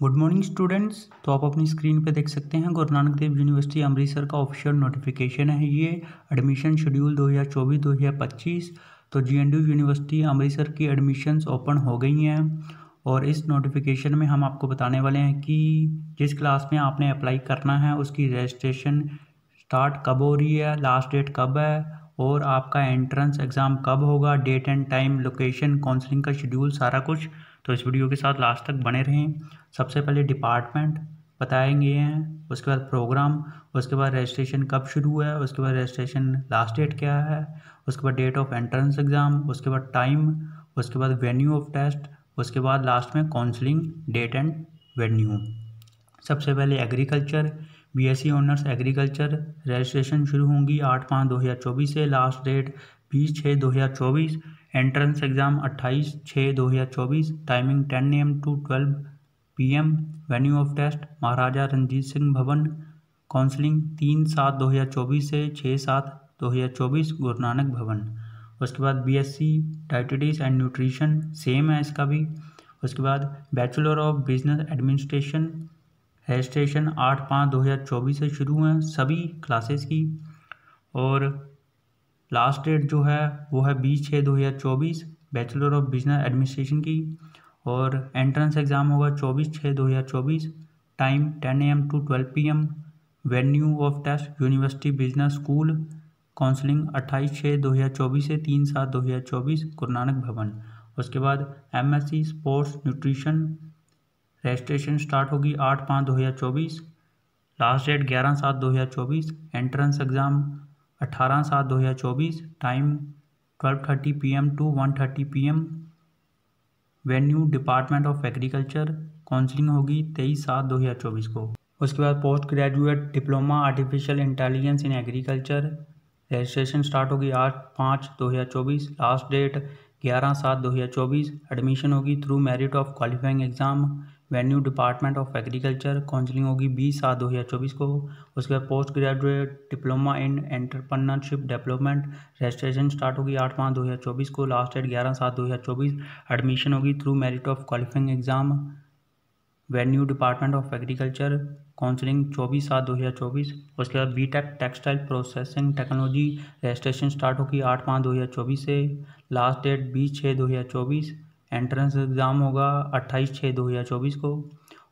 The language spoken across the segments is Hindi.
Good morning students. तो आप अपनी स्क्रीन पे देख सकते हैं गुरु नानक देव यूनिवर्सिटी अमृतसर का ऑफिशियल नोटिफिकेशन है। ये एडमिशन शेड्यूल 2024-2025। तो जीएनडयू यूनिवर्सिटी अमृतसर की एडमिशन्स ओपन हो गई हैं और इस नोटिफिकेशन में हम आपको बताने वाले हैं कि जिस क्लास में आपने अप्लाई करना है उसकी रजिस्ट्रेशन स्टार्ट कब हो रही है, लास्ट डेट कब है और आपका एंट्रेंस एग्ज़ाम कब होगा, date and time, location, counselling का शेड्यूल, सारा कुछ। तो इस वीडियो के साथ लास्ट तक बने रहें। सबसे पहले डिपार्टमेंट बताएंगे हैं, उसके बाद प्रोग्राम, उसके बाद रजिस्ट्रेशन कब शुरू है, उसके बाद रजिस्ट्रेशन लास्ट डेट क्या है, उसके बाद डेट ऑफ एंट्रेंस एग्ज़ाम, उसके बाद टाइम, उसके बाद वेन्यू ऑफ टेस्ट, उसके बाद लास्ट में काउंसलिंग डेट एंड वेन्यू। सबसे पहले agriculture, BSc honours agriculture registration शुरू होंगी 8/5/2024 से, last date 20/6/2024। Entrance exam 28/6/2024, timing 10 AM to 12 PM। Venue of test Maharaja Ranjit Singh Bhavan. Counselling 3/7/2024 से 6/7/2024 गुरु नानक भवन। उसके बाद बीएससी डाइटिटिक्स एंड न्यूट्रिशन सेम है इसका भी। उसके बाद bachelor of business administration registration 8/5/2024 से शुरू हैं सभी क्लासेस की और लास्ट डेट जो है वो है 20/6/2024 बैचलर ऑफ बिजनेस एडमिनिस्ट्रेशन की। और एंट्रेंस एग्ज़ाम होगा 24/6/2024, time 10 AM to 12 PM। Venue of test university business school. Counselling 28/6/2024 से 3/7/2024 गुरु नानक भवन। उसके बाद MSc sports nutrition registration start होगी 8/5/2024, last date 11/7/2024। Entrance exam 18/7/2024, time 12:30 PM to 1:30 PM। Venue department of agriculture. Counselling होगी 23/7/2024 को। उसके बाद post graduate diploma artificial intelligence in agriculture registration start होगी 8/5/2024, लास्ट डेट 11/7/2024। एडमिशन होगी through merit of qualifying exam. Venue department of agriculture. Counselling होगी 20/7/2024 को। उसके बाद post graduate diploma in entrepreneurship development registration start होगी 8/5/2024 को, लास्ट डेट 11/7/2024। एडमिशन होगी through merit of qualifying exam. Venue department of agriculture. Counselling 24/7/2024। उसके बाद BTech textile processing technology registration start होगी 8/5/2024 से, लास्ट डेट 20/6/2024। एंट्रेंस एग्ज़ाम होगा 28/6/2024 को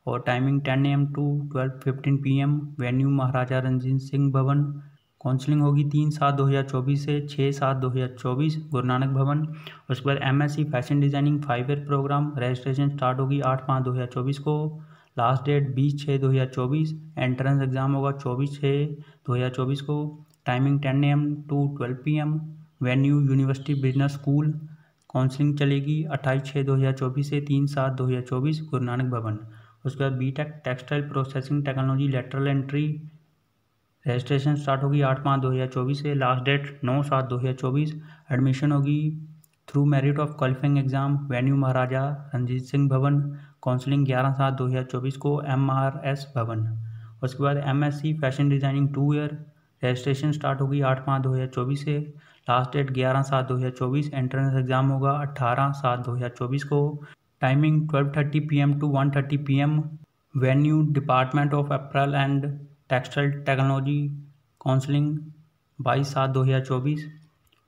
और timing 10 AM to 12:15 PM। Venue Maharaja Ranjit Singh Bhavan. Counselling होगी 3/7/2024 से 6/7/2024 गुरु नानक भवन। उसके बाद MSc fashion designing 5 year programme registration start होगी 8/5/2024 को, लास्ट डेट 20/6/2024। एंट्रेंस एग्ज़ाम होगा 24/6/2024 को, timing 10 AM to 12 PM। Venue university business school. Counselling चलेगी 28/6/2024 से 3/7/2024 गुरु नानक भवन। उसके बाद BTech textile processing technology lateral entry registration start होगी 8/5/2024 से, लास्ट डेट 9/7/2024। एडमिशन होगी through merit of qualifying exam. Venue Maharaja Ranjit Singh Bhavan. Counselling 11/7/2024 को, MRS भवन। उसके बाद MSc fashion designing 2 year registration start होगी 8/5/2024 से, लास्ट डेट 11/7/2024। एंट्रेंस एग्ज़ाम होगा 18/7/2024 को, timing 12:30 PM to 1:30 PM। Venue department of apparel and textile technology. Counselling 22/7/2024।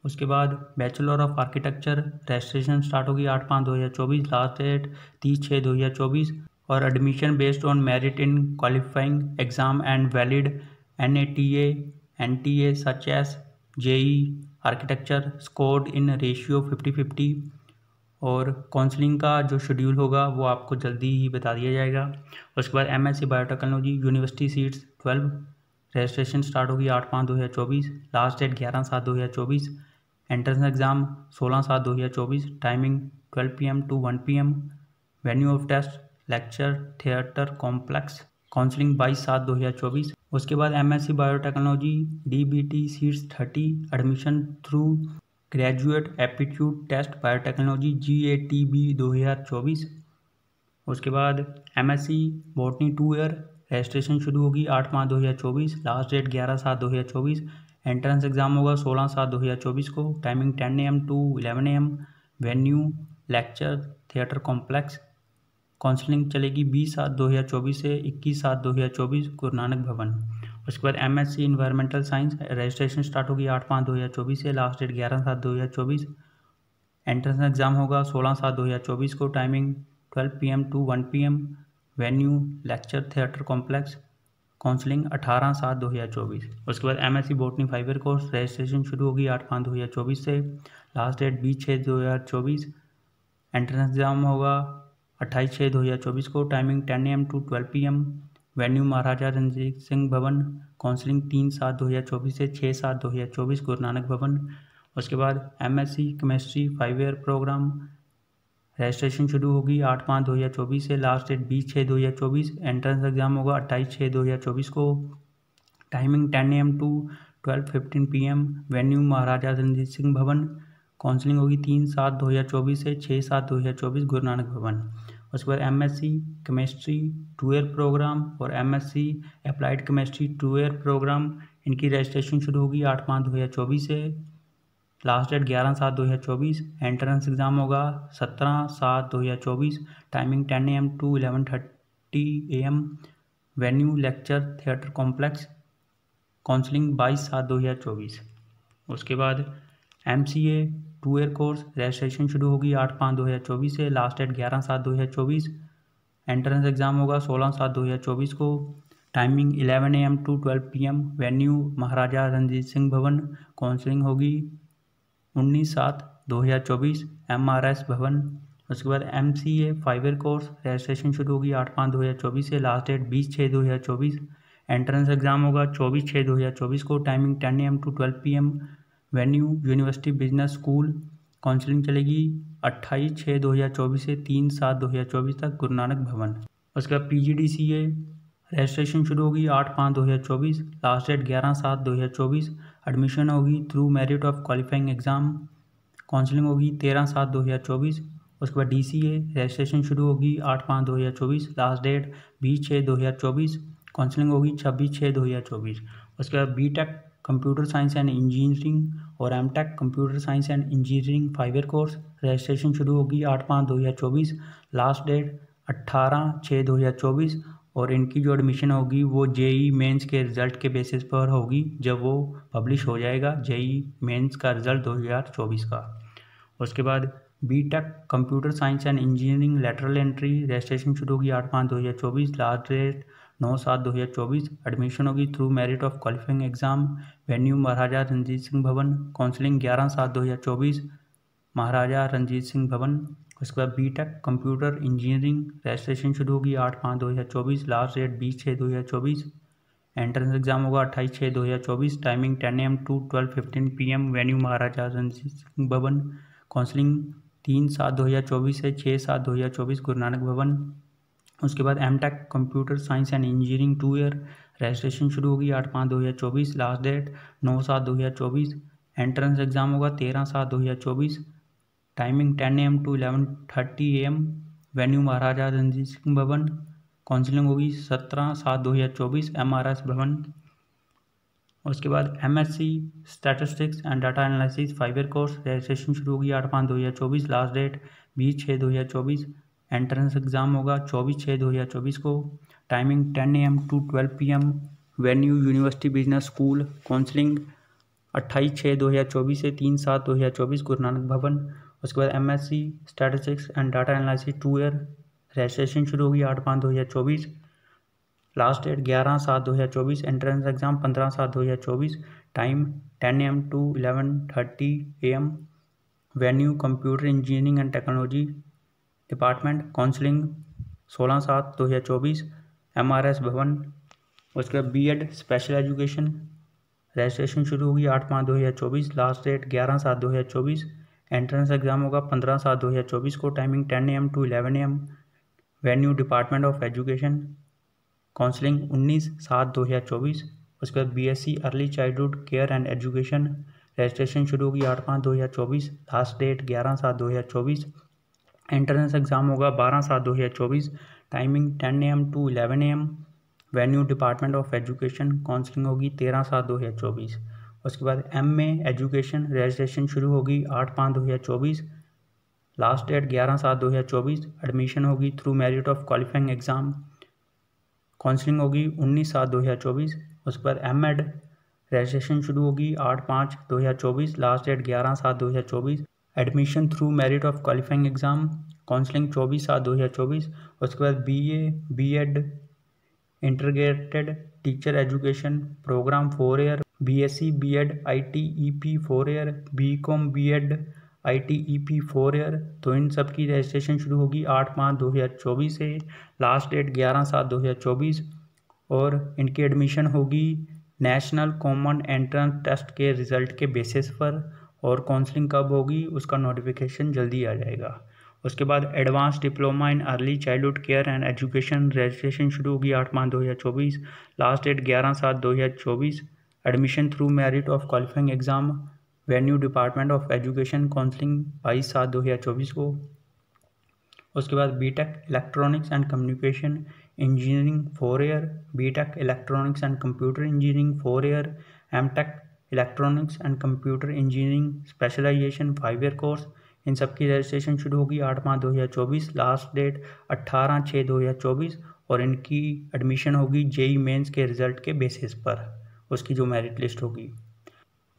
उसके बाद bachelor of architecture registration start होगी 8/5/2024, लास्ट डेट 30/6/2024 और admission based on merit in qualifying exam and valid NATA NTA such as JEE architecture scored in ratio 50-50। और काउंसलिंग का जो शेड्यूल होगा वो आपको जल्दी ही बता दिया जाएगा। उसके बाद MSc biotechnology university seats 12 registration start होगी 8/5/2024, last date 11/7/2024। Entrance exam 16/7/2024, timing 12 PM to 1 PM। Venue of test lecture theatre complex. Counselling 22/7/2024। उसके बाद MSc biotechnology DBT seats 30 admission through graduate aptitude test biotechnology GATB 2024। उसके बाद एमएससी बॉटनी 2 ईयर रजिस्ट्रेशन शुरू होगी 8/5/2024, लास्ट डेट 11/7/2024। एंट्रेंस एग्ज़ाम होगा 16/7/2024 को, timing 10 AM to 11 AM। Venue lecture theatre complex. Counselling चलेगी 20/7/2024 से 21/7/2024 गुरु नानक भवन। उसके बाद MSc environmental science registration start होगी 8/5/2024 से, लास्ट डेट 11/7/2024। एंट्रेंस एग्जाम होगा 16/7/2024 को, timing 12 PM to 1 PM, venue lecture theatre complex, counselling 18/7/2024। उसके बाद MSc botany fibre course registration शुरू होगी 8/5/2024 से, लास्ट डेट 20/6/2024। एंट्रेंस एग्जाम होगा 28/6/2024 को, timing 10 AM to 12 PM, venue Maharaja Ranjit Singh Bhavan, counselling 3/7/2024 से 6/7/2024 गुरु नानक भवन। उसके बाद MSc chemistry 5 year programme registration शुरू होगी 8/5/2024 से, लास्ट डेट 20/6/2024। एंट्रेंस एग्जाम होगा 28/6/2024 को, timing 10 AM to 12:15 PM, venue Maharaja Ranjit Singh Bhavan, counselling होगी 3/7/2024 से 6/7/2024 गुरु नानक भवन। उसके बाद MSc केमिस्ट्री 2 ईयर प्रोग्राम और MSc applied chemistry 2 year programme, इनकी रजिस्ट्रेशन शुरू होगी 8/5/2024 से, लास्ट डेट 11/7/2024। एंट्रेंस एग्जाम होगा 17/7/2024, timing 10 AM to 11:30 AM, venue lecture theatre complex, counselling 22/7/2024। उसके बाद MCA 2 ईयर कोर्स रजिस्ट्रेशन शुरू होगी 8/5/2024 से, लास्ट डेट 11/7/2024। एंट्रेंस एग्जाम होगा 16/7/2024 को, timing 11 AM to 12 PM, venue Maharaja Ranjit Singh Bhavan, counselling होगी 19/7/2024 MRS भवन। उसके बाद MCA 5 ईयर कोर्स रजिस्ट्रेशन शुरू होगी 8/5/2024 से, लास्ट डेट 20/6/2024। एंट्रेंस एग्जाम होगा 24/6/2024 को, timing 10 AM to 12 PM, venue university business school, counselling चलेगी 28/6/2024 से 3/7/2024 तक गुरु नानक भवन। उसके बाद PGDCA रजिस्ट्रेशन शुरू होगी 8/5/2024, लास्ट डेट 11/7/2024। एडमिशन होगी through merit of qualifying exam, counselling होगी 13/7/2024। उसके बाद DCA रजिस्ट्रेशन शुरू होगी 8/5/2024, लास्ट डेट 20/6/2024, काउंसलिंग होगी 26/6/2024। उसके बाद BTech computer science and engineering और MTech computer science and engineering 5 year course registration शुरू होगी 8/5/2024, लास्ट डेट 18/6/2024। और इनकी जो एडमिशन होगी वो JEE मेंस के रिज़ल्ट के बेसिस पर होगी, जब वो पब्लिश हो जाएगा JEE मेंस का रिज़ल्ट 2024 का। उसके बाद BTech computer science and engineering lateral entry registration शुरू होगी 8/5/2024, लास्ट डेट 9/7/2024। एडमिशन होगी through merit of qualifying exam, venue Maharaja Ranjit Singh Bhavan, counselling 11/7/2024 महाराजा रणजीत सिंह भवन। उसके बाद BTech कंप्यूटर इंजीनियरिंग रजिस्ट्रेशन शुरू होगी 8/5/2024, लास्ट डेट 20/6/2024। एंट्रेंस एग्जाम होगा 28/6/2024, timing 10 AM to 12:15 PM, venue Maharaja Ranjit Singh Bhavan, counselling 3/7/2024 से 6/7/2024 गुरु नानक भवन। उसके बाद MTech computer science and engineering 2 year registration शुरू होगी 8/5/2024, लास्ट डेट 9/7/2024। एंट्रेंस एग्जाम होगा 13/7/2024, timing 10 AM to 11:30 AM, venue Maharaja Ranjit Singh Bhavan, counselling होगी 17/7/2024 MRS भवन। उसके बाद MSc statistics and data analysis 5 year course registration शुरू होगी 8/5/2024, लास्ट डेट 20/6/2024। एंट्रेंस एग्जाम होगा 24/6/2024 को, timing 10 AM to 12 PM, venue university business school, counselling 28/6/2024 से 3/7/2024 गुरु नानक भवन। उसके बाद MSc statistics and data analysis 2 year registration शुरू होगी 8/5/2024, last date 11/7/2024। Entrance exam 15/7/2024, time 10 AM to 11:30 AM, venue computer engineering and technology department, counselling 16/7/2024 MRS Bhavan. उसके बाद B.Ed स्पेशल एजुकेशन रजिस्ट्रेशन शुरू होगी 8/5/2024, लास्ट डेट 11/7/2024। एंट्रेंस एग्जाम होगा 15/7/2024 को, timing 10 AM to 11 AM, venue department of education, counselling 19/7/2024। उसके बाद BSc early childhood care and education registration शुरू होगी 8/5/2024, लास्ट डेट 11/7/2024। एंट्रेंस एग्जाम होगा 12/7/2024, timing 10 AM to 11 AM, venue department of education, counselling होगी 13/7/2024। उसके बाद MA एजुकेशन रजिस्ट्रेशन शुरू होगी 8/5/2024, लास्ट डेट 11/7/2024। एडमिशन होगी through merit of qualifying exam. Counselling होगी 19/7/2024। उसके बाद एमएड रजिस्ट्रेशन शुरू होगी 8/5/2024। Last date 11/7/2024। Admission through merit of qualifying exam. Counselling 24/7/2024। उसके बाद BA BEd integrated teacher education programme 4 year, BSc BEd ITEP 4 year, BCom BEd ITEP 4 year. तो इन सब की रजिस्ट्रेशन शुरू होगी 8/5/2024 से। लास्ट डेट 11/7/2024 और इनकी एडमिशन होगी नेशनल कॉमन एंट्रेंस टेस्ट के रिज़ल्ट के बेसिस पर। और काउंसलिंग कब होगी उसका नोटिफिकेशन जल्दी आ जाएगा। उसके बाद advance diploma in early childhood care and education registration शुरू होगी 8/5/2024। Last date 11/7/2024। Admission through merit of qualifying exam venue department of education. Counselling 22/7/2024 को। उसके बाद BTech electronics and communication engineering 4 year, BTech electronics and computer engineering 4 year, MTech electronics and computer engineering specialisation 5 year course. इन सब की रजिस्ट्रेशन शुरू होगी 8/5/2024। लास्ट डेट 18/6/2024 और इनकी एडमिशन होगी जेई मेंस के रिज़ल्ट के बेसिस पर, उसकी जो मेरिट लिस्ट होगी।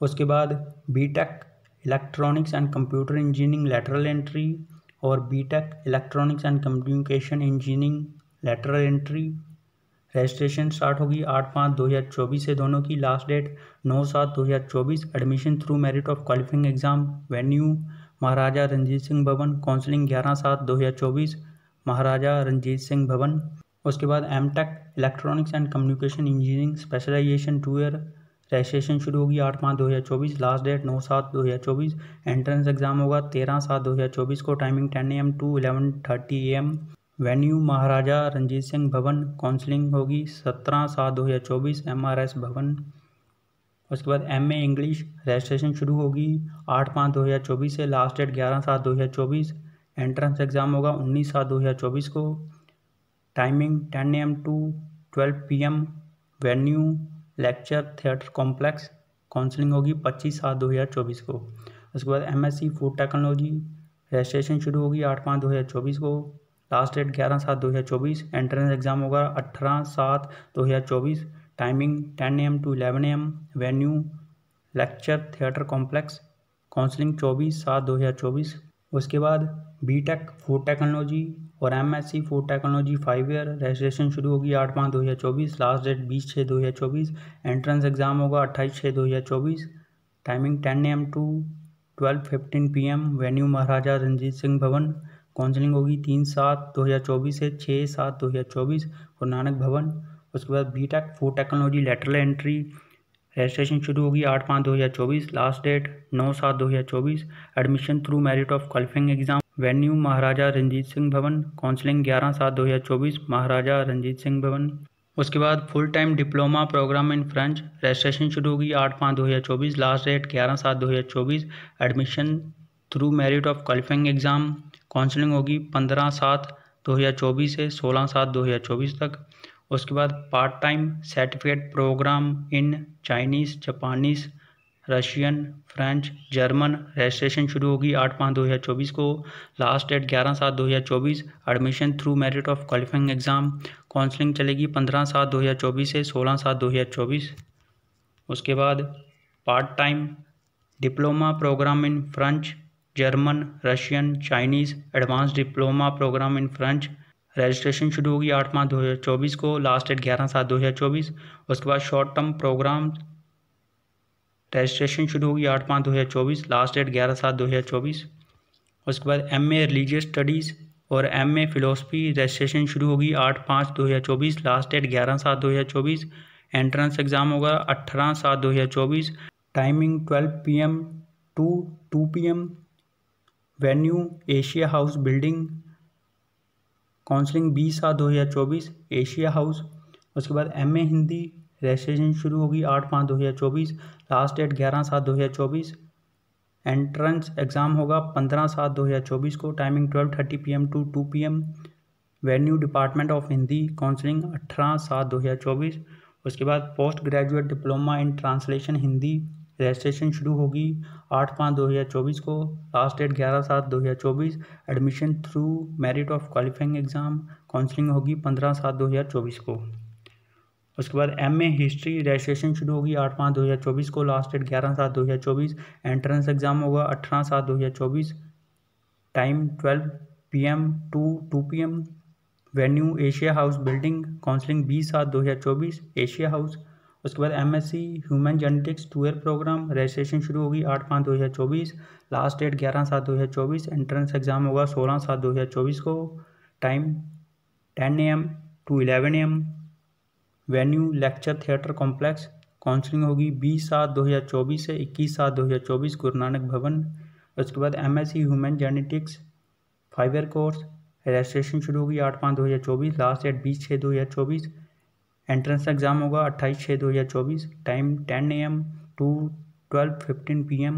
उसके बाद BTech electronics and computer engineering lateral entry और BTech electronics and communication engineering lateral entry registration start होगी 8/5/2024 से दोनों की। Last date 9/7/2024। Admission through merit of qualifying exam venue Maharaja Ranjit Singh Bhavan. Counselling 11/7/2024 Maharaja Ranjit Singh Bhavan. उसके बाद MTech electronics and communication engineering specialisation 2 year registration शुरू होगी 8/5/2024। Last date 9/7/2024। एंट्रेंस एग्जाम होगा 13/7/2024 को। Timing 10 AM to 11:30 AM। Venue Maharaja Ranjit Singh Bhavan. Counselling होगी 17/7/2024 MRS भवन। उसके बाद MA इंग्लिश रजिस्ट्रेशन शुरू होगी 8/5/2024 से। Last date 11/7/2024। एंट्रेंस एग्ज़ाम होगा 19/7/2024 को। Timing 10 AM to 12 PM। Venue lecture theatre complex. Counselling होगी 25/7/2024 को। उसके बाद MSc फूड टेक्नोलॉजी रजिस्ट्रेशन शुरू होगी 8/5/2024 को। Last date 11/7/2024। एंट्रेंस एग्ज़ाम होगा 18/7/2024। Timing 10 AM to 11 AM। Venue lecture theatre complex. Counselling 24/7/2024। उसके बाद बीटेक फूड टेक्नोलॉजी और MSc food technology 5 year registration शुरू होगी 8/5/2024। Last date 20/6/2024। एंट्रेंस एग्ज़ाम होगा 28/6/2024। Timing 10 AM to 12:15 PM। Venue Maharaja Ranjit Singh Bhavan. Counselling होगी 3/7/2024 से 6/7/2024 गुरु नानक भवन। उसके बाद BTech food technology lateral entry registration शुरू होगी 8/5/2024। Last date 9/7/2024। Admission through merit of qualifying exam venue Maharaja Ranjit Singh Bhavan. Counselling 11/7/2024 Maharaja Ranjit Singh Bhavan. उसके बाद full time diploma programme in French registration शुरू होगी 8/5/2024। Last date 11/7/2024। Admission through merit of qualifying exam. Counselling होगी 15/7/2024 से 16/7/2024 तक। उसके बाद part time certificate programme in Chinese, Japanese, Russian, French, German registration शुरू होगी 8/5/2024 को। Last date 11/7/2024। Admission through merit of qualifying exam. Counselling चलेगी 15/7/2024 से 16/7/2024। उसके बाद part time diploma programme in French, German, Russian, Chinese advance diploma programme in French registration शुरू होगी 8/5/2024 को। Last date 11/7/2024। उसके बाद शॉर्ट टर्म प्रोग्राम रजिस्ट्रेशन शुरू होगी 8/5/2024। Last date 11/7/2024। उसके बाद MA रिलीजियस स्टडीज़ और MA फिलोसफी रजिस्ट्रेशन शुरू होगी 8/5/2024। Last date 11/7/2024। एंट्रेंस एग्ज़ाम होगा 18/7/2024। Timing 12 PM to 2 PM। Venue Asia house building. Counselling 20/7/2024 Asia house. उसके बाद MA हिंदी रजिस्ट्रेशन शुरू होगी 8/5/2024। Last date 11/7/2024। एंट्रेंस एग्ज़ाम होगा 15/7/2024 को। Timing 12:30 PM to 2 PM। Venue department of Hindi. Counselling 18/7/2024। उसके बाद post graduate diploma in translation Hindi. Registration शुरू होगी 8/5/2024 को, last date 11/7/2024। Admission through merit of qualifying exam, counselling होगी 15/7/2024 को। उसके बाद MA हिस्ट्री रजिस्ट्रेशन शुरू होगी 8/5/2024 को, लास्ट डेट 11/7/2024। एंट्रेंस एग्ज़ाम होगा 18/7/2024, time 12 PM to 2 PM। Venue Asia house building, counselling 20/7/2024 Asia house. उसके बाद MSc human genetics 2 year programme, registration शुरू होगी 8/5/2024, लास्ट डेट 11/7/2024। एंट्रेंस एग्ज़ाम होगा 16/7/2024 को, time 10 AM to 11 AM। Venue lecture theatre complex, counselling होगी 20/7/2024 से 21/7/2024 गुरु नानक भवन। उसके बाद MSc human genetics 5 year course, registration शुरू होगी 8/5/2024, लास्ट डेट 20/6/2024। एंट्रेंस एग्ज़ाम होगा 28/6/2024, time 10 AM to 12:15 PM।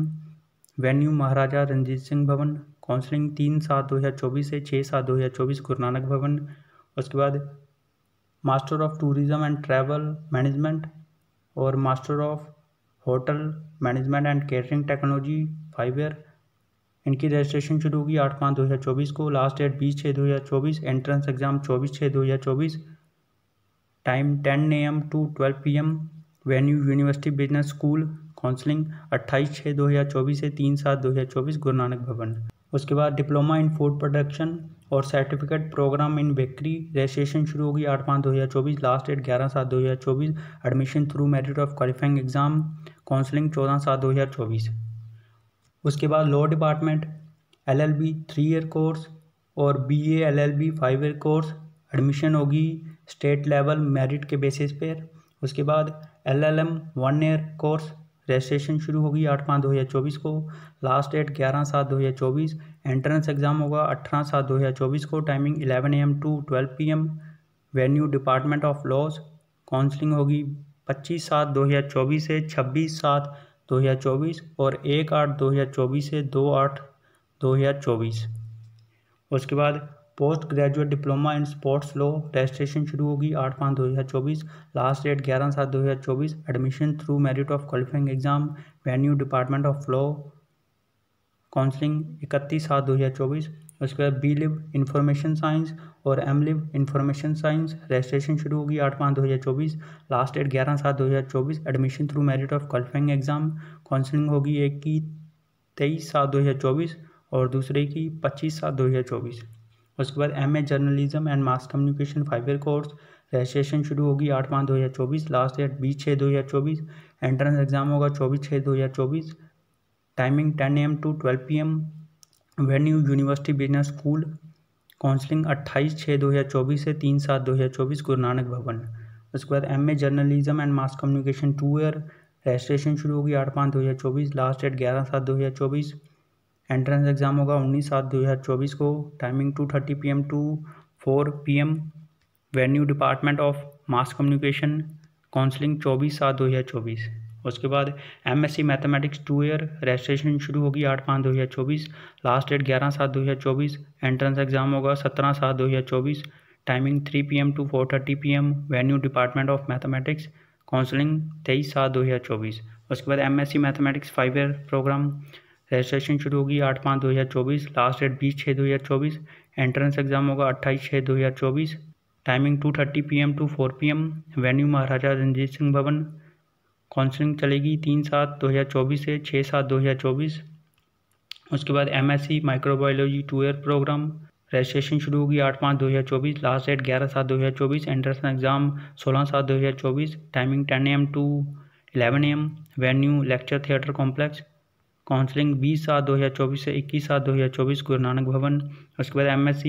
Venue Maharaja Ranjit Singh Bhavan, counselling 3/7/2024 से 6/7/2024 गुरु नानक भवन। उसके बाद master of tourism and travel management और master of hotel management and catering technology 5 year, इनकी रजिस्ट्रेशन शुरू होगी 8/5/2024 को, last date 20/6/2024। Entrance exam 24/6/2024, time 10 AM to 12 PM। Venue university business school, counselling 28/6/2024 से 3/7/2024 गुरु नानक भवन। उसके बाद डिप्लोमा इन फूड प्रोडक्शन और certificate programme in bakery, registration शुरू होगी 8/5/2024, last date 11/7/2024। Admission through merit of qualifying exam, counselling 14/7/2024। उसके बाद law department LLB 3 year course और BA LLB 5 year course, admission होगी स्टेट लेवल मेरिट के बेसिस पर। उसके बाद LLM 1 ईयर कोर्स, रजिस्ट्रेशन शुरू होगी 8/5/2024 को, लास्ट डेट 11/7/2024। एंट्रेंस एग्ज़ाम होगा 18/7/2024 को, timing 11 AM to 12 PM। Venue department of laws, counselling होगी 25/7/2024 से 26/7/2024 और 1/8/2024 से 2/8/2024। उसके बाद post graduate diploma in sports law, registration शुरू होगी 8/5/2024, last date 11/7/2024। Admission through merit of qualifying exam, venue department of law, counselling 31/7/2024। उसके बाद BLiv इंफॉर्मेशन साइंस और MLiv इंफॉर्मेशन साइंस, रजिस्ट्रेशन शुरू होगी 8/5/2024, last date 11/7/2024। Admission through merit of qualifying exam, counselling होगी एक की 23/7/2024 और दूसरे की 25/7/2024। उसके बाद MA journalism and mass communication 5 year course, registration शुरू होगी 8/5/2024, लास्ट डेट 20/6/2024। एंट्रेंस एग्ज़ाम होगा 24/6/2024, timing 10 AM to 12 PM। Venue university business school, counselling 28/6/2024 से 3/7/2024 गुरु नानक भवन। उसके बाद MA journalism and mass communication 2 year, registration शुरू होगी 8/5/2024, लास्ट डेट 11/7/2024। एंट्रेंस एग्ज़ाम होगा 19/7/2024 को, timing 2:30 PM to 4 PM। Venue department of mass communication, counselling 24/7/2024। उसके बाद MSc मैथमेटिक्स 2 ईयर, रजिस्ट्रेशन शुरू होगी 8/5/2024, लास्ट डेट 11/7/2024। एंट्रेंस एग्ज़ाम होगा 17/7/2024, timing 3 PM to 4:30 PM। Venue department of mathematics, counselling 23/7/2024। उसके बाद MSc mathematics 5 year programme, registration शुरू होगी 8/5/2024, लास्ट डेट 20/6/2024। एंट्रेंस एग्ज़ाम होगा 28/6/2024, timing 2:30 PM to 4 PM। Venue Maharaja Ranjit Singh Bhavan, counselling चलेगी 3/7/2024 से 6/7/2024। उसके बाद MSc microbiology 2 year programme, registration शुरू होगी 8/5/2024, last date 11/7/2024। Entrance exam 16/7/2024, timing 10 AM to 11 AM। Venue lecture theatre complex, counselling 20/7/2024 से 21/7/2024 गुरु नानक भवन। उसके बाद MSc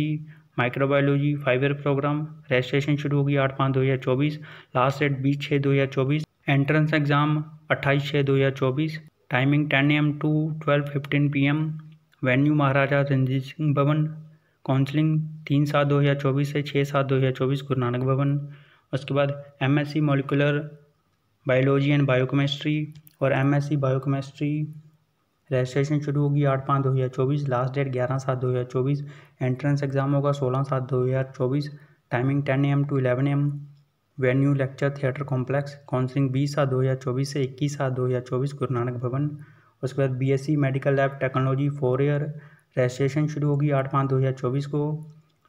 microbiology 5 year programme, registration शुरू होगी 8/5/2024, last date 20/6/2024। Entrance exam 28/6/2024, timing 10 AM to 12:15 PM। Venue Maharaja Ranjit Singh Bhavan, counselling 3/7/2024 से 6/7/2024 गुरु नानक भवन। उसके बाद MSc molecular biology and biochemistry और MSc बायोकेमिस्ट्री, रजिस्ट्रेशन शुरू होगी 8/5/2024, लास्ट डेट 11/7/2024। एंट्रेंस एग्ज़ाम होगा 16/7/2024, timing 10 AM to 11 AM। Venue lecture theatre complex, counselling 20/7/2024 से 21/7/2024 गुरु नानक भवन। उसके बाद BSc medical lab technology 4 year, registration शुरू होगी 8/5/2024 को,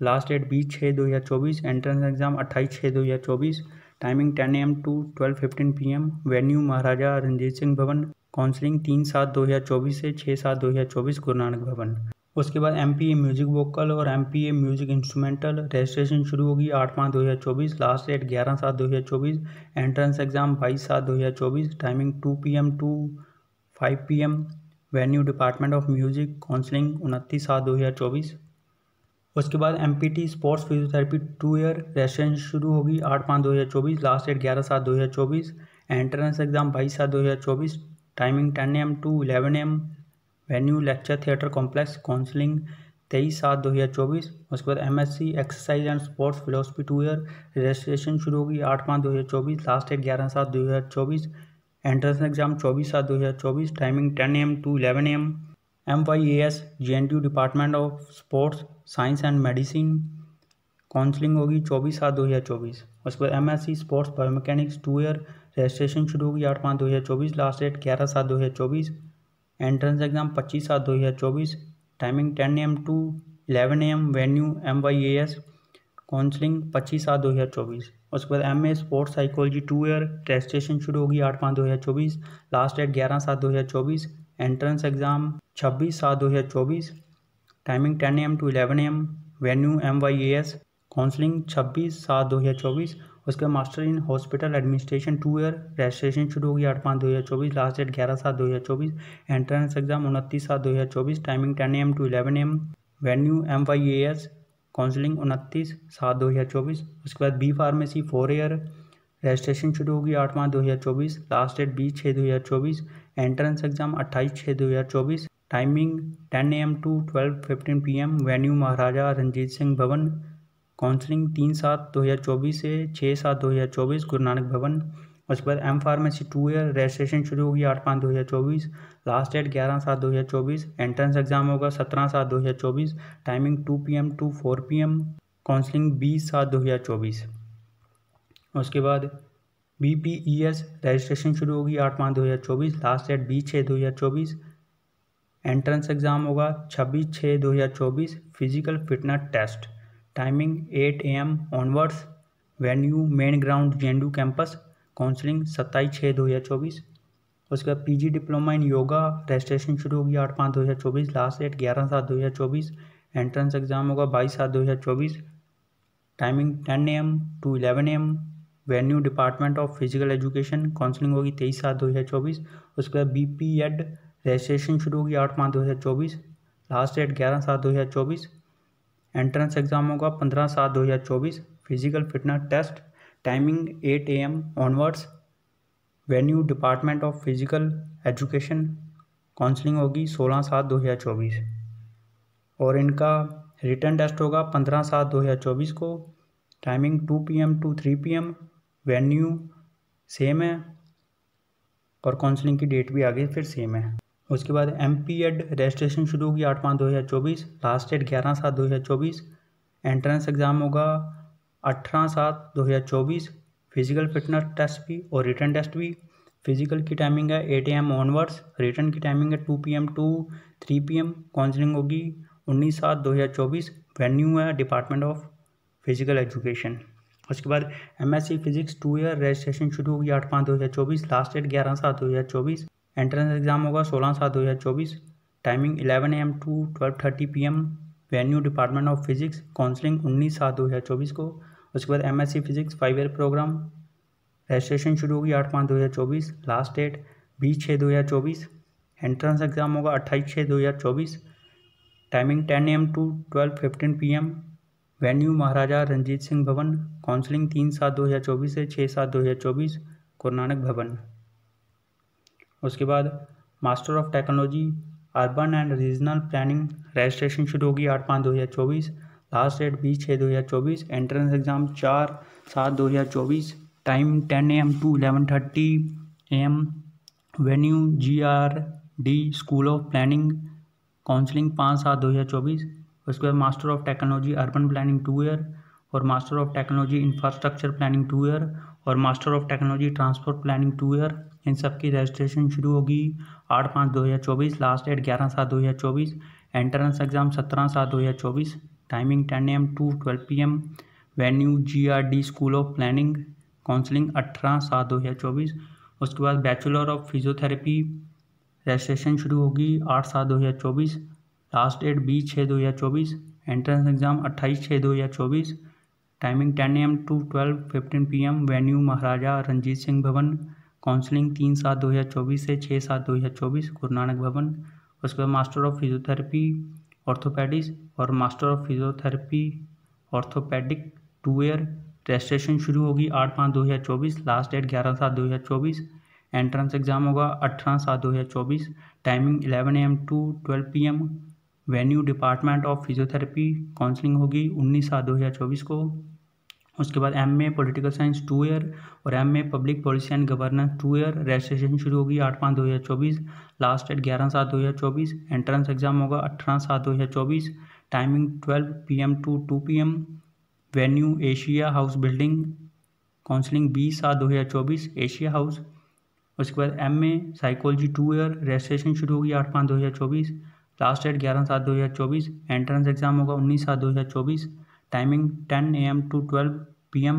last date 20/6/2024, entrance exam 28/6/2024, timing 10 AM to 12:15 PM, venue Maharaja Ranjit Singh Bhavan, counselling 3/7/2024 से 6/7/2024 गुरु नानक भवन। उसके बाद MPA म्यूजिक वोकल और MPA म्यूजिक इंस्ट्रूमेंटल, रजिस्ट्रेशन शुरू होगी 8/5/2024, last date 11/7/2024, entrance exam 22/7/2024, timing 2 PM to 5 PM, venue department of music, counselling 29/7/2024। उसके बाद MPT sports physiotherapy 2 year, registration शुरू होगी 8/5/2024, last date 11/7/2024, entrance exam 22/7/2024, timing 10 AM to 11 AM, venue lecture theatre complex, counselling 23/7/2024। उसके बाद MSc exercise and sports philosophy 2 year, registration शुरू होगी 8/5/2024, last date 11/7/2024, entrance exam 24/7/2024, timing 10 AM to 11 AM, MYAS JNTU department of sports science and medicine, counselling होगी 24/7/2024। उसके बाद MSc sports biomechanics 2 year, registration शुरू होगी 8/5/2024, last date 11/7/2024, entrance exam 25/7/2024, timing 10 AM to 11 AM, venue MYAS, counselling 25/7/2024। उसके बाद MA sports psychology 2 year, registration शुरू होगी 8/5/2024, last date 11/7/2024, entrance exam 26/7/2024, timing 10 AM to 11 AM, venue MYAS, counselling 26/7/2024। उसके master in hospital administration 2 year, registration शुरू होगी 8/5/2024, last date 11/7/2024, entrance exam 29/7/2024, timing 10 AM to 11 AM, venue MYAS, counselling 29/7/2024। उसके बाद B फार्मेसी 4 ईयर, रजिस्ट्रेशन शुरू होगी 8/5/2024, last date 20/6/2024, entrance exam 28/6/2024, timing 10 AM to 12:15 PM, venue Maharaja Ranjit Singh Bhavan, counselling 3/7/2024 से 6/7/2024 गुरु नानक भवन। उसके बाद M फार्मेसी 2 ईयर, रजिस्ट्रेशन शुरू होगी 8/5/2024, लास्ट डेट 11/7/2024, एंट्रेंस एग्जाम होगा 17/7/2024, timing 2 PM to 4 PM, counselling 20/7/2024। उसके बाद BPES, रजिस्ट्रेशन शुरू होगी 8/5/2024, लास्ट डेट 20/6/2024, एंट्रेंस एग्जाम होगा 26/6/2024, physical fitness test, timing 8 AM onwards, venue main ground JNTU campus, counselling 27/6/2024। उसके बाद PG diploma in yoga, registration शुरू होगी 8/5/2024, लास्ट डेट 11/7/2024, एंट्रेंस एग्जाम होगा 22/7/2024, timing 10 AM to 11 AM, venue department of physical education, counselling होगी 23/7/2024। उसके बाद BPEd, रजिस्ट्रेशन शुरू होगी 8/5/2024, लास्ट डेट 11/7/2024, एंट्रेंस एग्जाम होगा 15/7/2024, physical fitness test, timing 8 AM onwards, venue department of physical education, counselling होगी 16/7/2024 और इनका रिटर्न टेस्ट होगा 15/7/2024 को, timing 2 PM to 3 PM, venue same है और काउंसलिंग की डेट भी आगे फिर सेम है। उसके बाद MPEd, रजिस्ट्रेशन शुरू होगी 8/5/2024, लास्ट डेट 11/7/2024, एंट्रेंस एग्जाम होगा 18/7/2024, फिजिकल फिटनेस टेस्ट भी और रिटर्न टेस्ट भी। फिजिकल की टाइमिंग है 8 AM ऑनवर्ड्स, रिटर्न की टाइमिंग है 2 PM to 3 PM, काउंसलिंग होगी 19/7/2024, वेन्यू है डिपार्टमेंट ऑफ फिजिकल एजुकेशन। उसके बाद MSc फिजिक्स 2 ईयर, रजिस्ट्रेशन शुरू होगी 8/5/2024, लास्ट डेट 11/7/2024, एंट्रेंस एग्जाम होगा 16/7/2024, timing 11 AM to 12:30 PM, venue department of physics, counselling 19/7/2024 को। उसके बाद MSc physics 5 year programme, registration शुरू होगी 8/5/2024, लास्ट डेट 20/6/2024, एंट्रेंस एग्जाम होगा 28/6/2024, timing 10 AM to 12:15 PM, venue Maharaja Ranjit Singh Bhavan, counselling 3/7/2024 से 6/7/2024 गुरु नानक भवन। उसके बाद master of technology urban and regional planning, registration शुरू होगी 8/5/2024, last date 20/6/2024, entrance exam 4/7/2024, time 10 AM to 11:30 AM, venue GRD school of planning, counselling 5/7/2024। उसके बाद master of technology urban planning 2 year, और master of technology infrastructure planning 2 year और master of technology transport planning 2 year, इन सब की रजिस्ट्रेशन शुरू होगी 8/5/2024, last date 11/7/2024, entrance exam 17/7/2024, timing 10 AM to 12 PM, venue GRD school of planning, counselling 18/7/2024। उसके बाद बैचलर ऑफ फिजियोथेरेपी रजिस्ट्रेशन शुरू होगी 8/7/2024, last date 20/6/2024, entrance exam 28/6/2024, timing 10 AM to 12:15 PM, venue Maharaja Ranjit Singh Bhavan, counselling 3/7/2024 से 6/7/2024, गुरु नानक भवन। उसके बाद मास्टर ऑफ फिजियोथेरेपी ऑर्थोपेडिक्स और master of physiotherapy orthopaedic 2 year, registration शुरू होगी 8/5/2024, लास्ट डेट 11/7/2024, एंट्रेंस एग्जाम होगा 18/7/2024, timing 11 AM to 12 PM, venue department of physiotherapy, counselling होगी 19/7/2024 को। उसके बाद MA पॉलिटिकल साइंस 2 ईयर और MA public policy and governance 2 year, registration शुरू होगी 8/5/2024, लास्ट डेट 11/7/2024, एंट्रेंस एग्जाम होगा 18/7/2024, timing 12 PM to 2 PM, venue Asia house building, counselling 20/7/2024, Asia house. उसके बाद MA साइकोलॉजी 2 ईयर, रजिस्ट्रेशन शुरू होगी 8/5/2024, लास्ट डेट 11/7/2024, एंट्रेंस एग्जाम होगा 19/7/2024, timing 10 AM to 12 PM,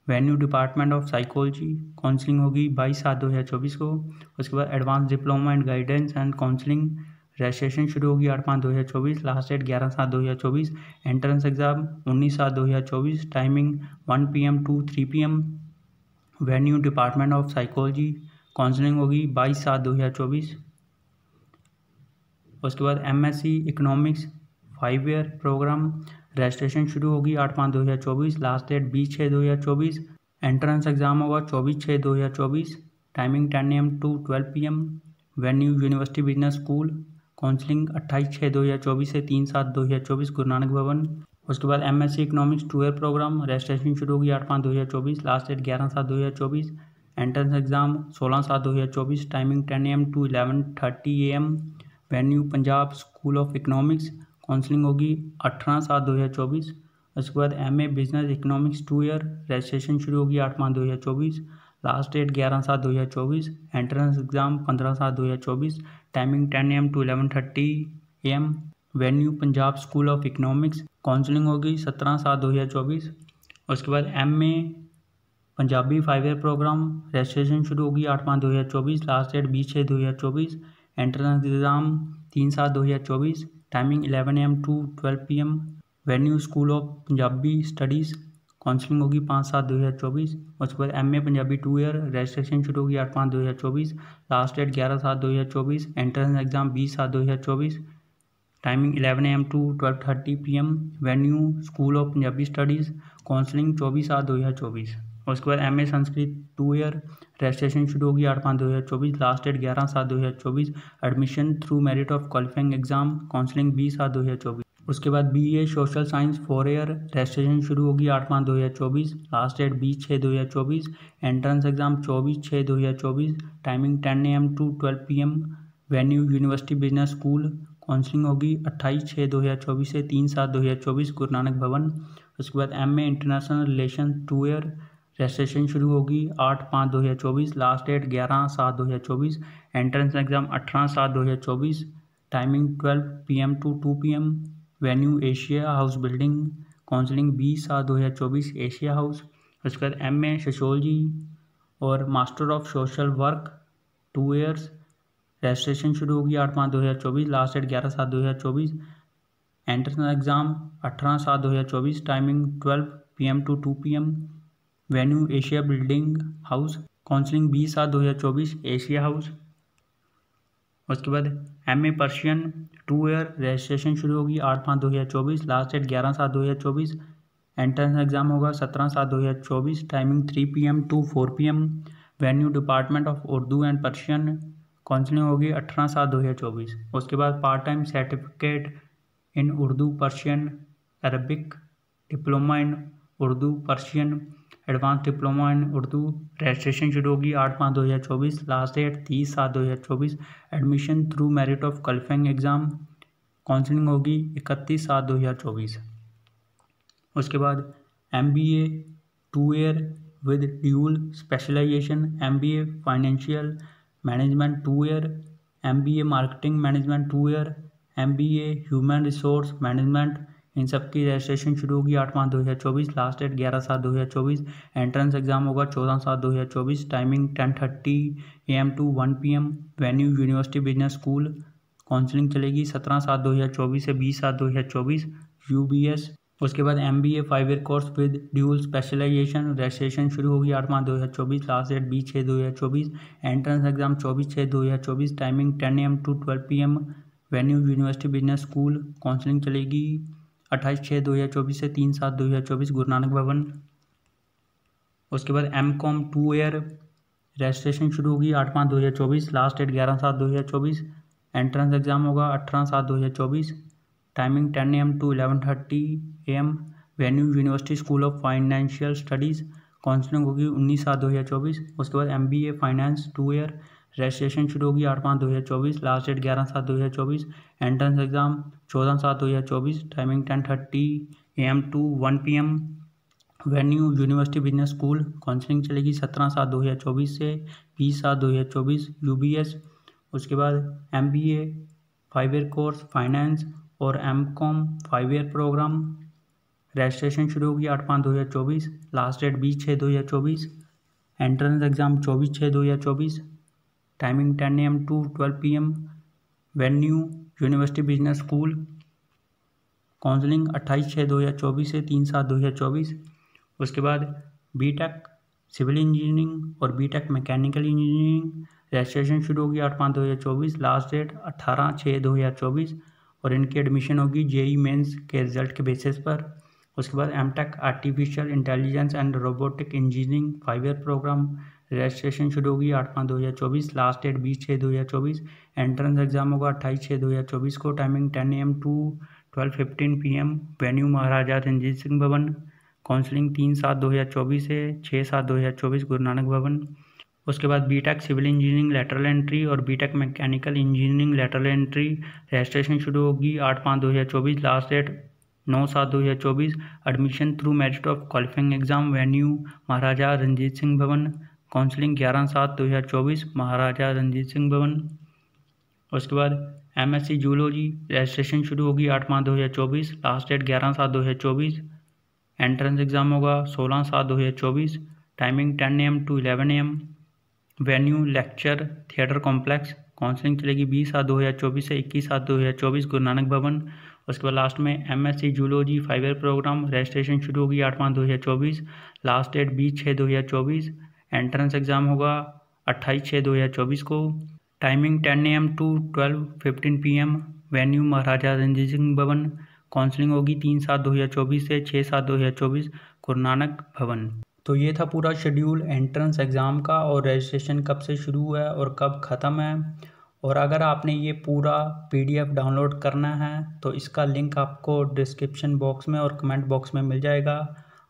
venue department of psychology, counselling होगी 22/7/2024 को। उसके बाद advance diploma and guidance and counselling, registration शुरू होगी 8/5/2024, last date 11/7/2024, entrance exam 19/7/2024, timing 1 PM to 3 PM, venue department of psychology, counselling होगी 22/7/2024। उसके बाद MSc economics 5 year programme, registration शुरू होगी 8/5/2024, लास्ट डेट 20/6/2024, एंट्रेंस एग्जाम होगा 24/6/2024, timing 10 AM to 12 PM, venue university business school, counselling 28/6/2024 से 3/7/2024, गुरु नानक भवन। उसके बाद MSc economics 2 year programme, registration शुरू होगी 8/5/2024, last date 11/7/2024, entrance exam 16/7/2024, timing 10 AM to 11:30 AM, venue Punjab school of economics, counselling होगी 18/7/2024। उसके बाद MA business economics 2 year, registration शुरू होगी 8/5/2024, last date 11/7/2024, entrance exam 15/7/2024, timing 10 AM to 11:30 AM, venue Punjab school of economics, counselling होगी 17/7/2024। उसके बाद MA Punjabi 5 year programme, registration शुरू होगी 8/5/2024, last date 20/6/2024, entrance exam 3/7/2024, timing 11 AM to 12 PM, venue school of Punjabi studies, counselling होगी 5/7/2024। उसके बाद MA पंजाबी 2 ईयर, रजिस्ट्रेशन शुरू होगी 8/5/2024, last date 11/7/2024, entrance exam 20/7/2024, timing 11 AM to 12:30 PM, venue school of Punjabi studies, counselling 24/7/2024। उसके बाद MA संस्कृत 2 ईयर, रजिस्ट्रेशन शुरू होगी 8/5/2024, last date 11/7/2024, admission through merit of qualifying exam, counselling 20/7/2024। उसके बाद BA social science 4 year, registration शुरू होगी 8/5/2024, last date 20/6/2024, entrance exam 24/6/2024, timing 10 AM to 12 PM, venue university business school, counselling होगी 28/6/2024 से 3/7/2024, गुरु नानक भवन। उसके बाद MA international relation 2 year, registration शुरू होगी 8/5/2024, last date 11/7/2024, entrance exam 18/7/2024, timing 12 PM to 2 PM, venue Asia house building, counselling 20/7/2024, Asia house. उसके बाद MA सोशियोलॉजी और master of social work 2 years, registration शुरू होगी 8/5/2024, last date 11/7/2024, entrance exam 18/7/2024, timing 12 PM to 2 PM, venue Asia building house, counselling 20/7/2024, Asia house. उसके बाद MA पर्शियन 2 ईयर, रजिस्ट्रेशन शुरू होगी 8/5/2024, लास्ट डेट 11/7/2024, एंट्रेंस एग्जाम होगा 17/7/2024, timing 3 PM to 4 PM, venue department of Urdu and Persian, counselling होगी 18/7/2024। उसके बाद part time certificate in Urdu Persian Arabic, diploma in Urdu Persian, advance diploma in Urdu, registration शुरू होगी 8/5/2024, last date 30/7/2024, admission through merit of qualifying exam, counselling होगी 31/7/2024। उसके बाद MBA 2 year with dual specialization, MBA Financial Management 2 year, MBA Marketing Management 2 year, MBA Human Resource Management, इन सब की रजिस्ट्रेशन शुरू होगी 8/5/2024, लास्ट डेट 11/7/2024। एंट्रेंस एग्जाम होगा 14/7/2024, timing 10:30 AM to 1 PM, venue university business school. Counselling चलेगी 17/7/2024 से 20/7/2024 UBS। उसके बाद MBA 5 year course with dual specialisation, registration शुरू होगी 8/5/2024, last date 20/6/2024। Entrance exam 24/6/2024, timing 10 AM to 12 PM, venue university business school. Counselling चलेगी 28/6/2024 से 3/7/2024 गुरु नानक भवन। उसके बाद MCOM 2 ईयर, रजिस्ट्रेशन शुरू होगी 8/5/2024, लास्ट डेट 11/7/2024। एंट्रेंस एग्जाम होगा 18/7/2024, timing 10 AM to 11:30 AM, venue university school of financial studies. Counselling होगी 19/7/2024। उसके बाद MBA फाइनेंस 2 ईयर, रजिस्ट्रेशन शुरू होगी 8/5/2024, last date 11/7/2024। Entrance exam 14/7/2024, timing 10:30 AM to 1 PM, venue university business school. Counselling चलेगी 17/7/2024 से 20/7/2024 UBS। उसके बाद MBA 5 ईयर कोर्स फाइनेंस और MCOM 5 ईयर प्रोग्राम, रजिस्ट्रेशन शुरू होगी 8/5/2024, last date 20/6/2024। Entrance exam 24/6/2024, timing 10 AM to 12 PM, venue university business school. Counselling 28/6/2024 से 3/7/2024। उसके बाद BTech सिविल इंजीनियरिंग और BTech मैकेनिकल इंजीनियरिंग, रजिस्ट्रेशन शुरू होगी 8/5/2024, लास्ट डेट 18/6/2024 और इनकी एडमिशन होगी JEE मेंस के रिजल्ट के बेसिस पर। उसके बाद MTech artificial intelligence and robotic engineering 5 year programme, registration शुरू होगी 8/5/2024, लास्ट डेट 20/6/2024। एंट्रेंस एग्जाम होगा 28/6/2024 को, timing 10 AM to 12:15 PM, venue Maharaja Ranjit Singh Bhavan. Counselling 3/7/2024 से 6/7/2024 गुरु नानक भवन। उसके बाद BTech civil engineering lateral entry और BTech mechanical engineering lateral entry, registration शुरू होगी 8/5/2024, last date 9/7/2024। Admission through merit of qualifying exam, venue Maharaja Ranjit Singh Bhavan. Counselling 11/7/2024 Maharaja Ranjit Singh Bhavan. उसके बाद MSc जूलॉजी, रजिस्ट्रेशन शुरू होगी 8/5/2024, लास्ट डेट 11/7/2024। एंट्रेंस एग्जाम होगा 16/7/2024, timing 10 AM to 11 AM, venue lecture theatre complex. Counselling चलेगी 20/7/2024 से 21/7/2024 गुरु नानक भवन। उसके बाद लास्ट में MSc zoology 5 year programme, registration शुरू होगी 8/5/2024, लास्ट डेट 20/6/2024। एंट्रेंस एग्जाम होगा 28/6/2024 को, timing 10 AM to 12:15 PM, venue Maharaja Ranjit Singh Bhavan. Counselling होगी 3/7/2024 से 6/7/2024 गुरु नानक भवन। तो ये था पूरा शेड्यूल एंट्रेंस एग्ज़ाम का और रजिस्ट्रेशन कब से शुरू है और कब ख़त्म है। और अगर आपने ये पूरा PDF डाउनलोड करना है तो इसका लिंक आपको डिस्क्रिप्शन बॉक्स में और कमेंट बॉक्स में मिल जाएगा।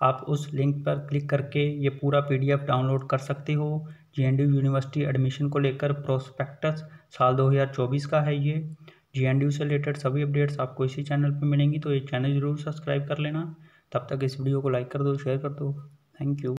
आप उस लिंक पर क्लिक करके ये पूरा PDF डाउनलोड कर सकते हो। JNDU यूनिवर्सिटी एडमिशन को लेकर प्रोस्पेक्टस साल 2024 का है ये। JNDU से रिलेटेड सभी अपडेट्स आपको इसी चैनल पर मिलेंगी, तो ये चैनल ज़रूर सब्सक्राइब कर लेना। तब तक इस वीडियो को लाइक कर दो, शेयर कर दो। Thank you.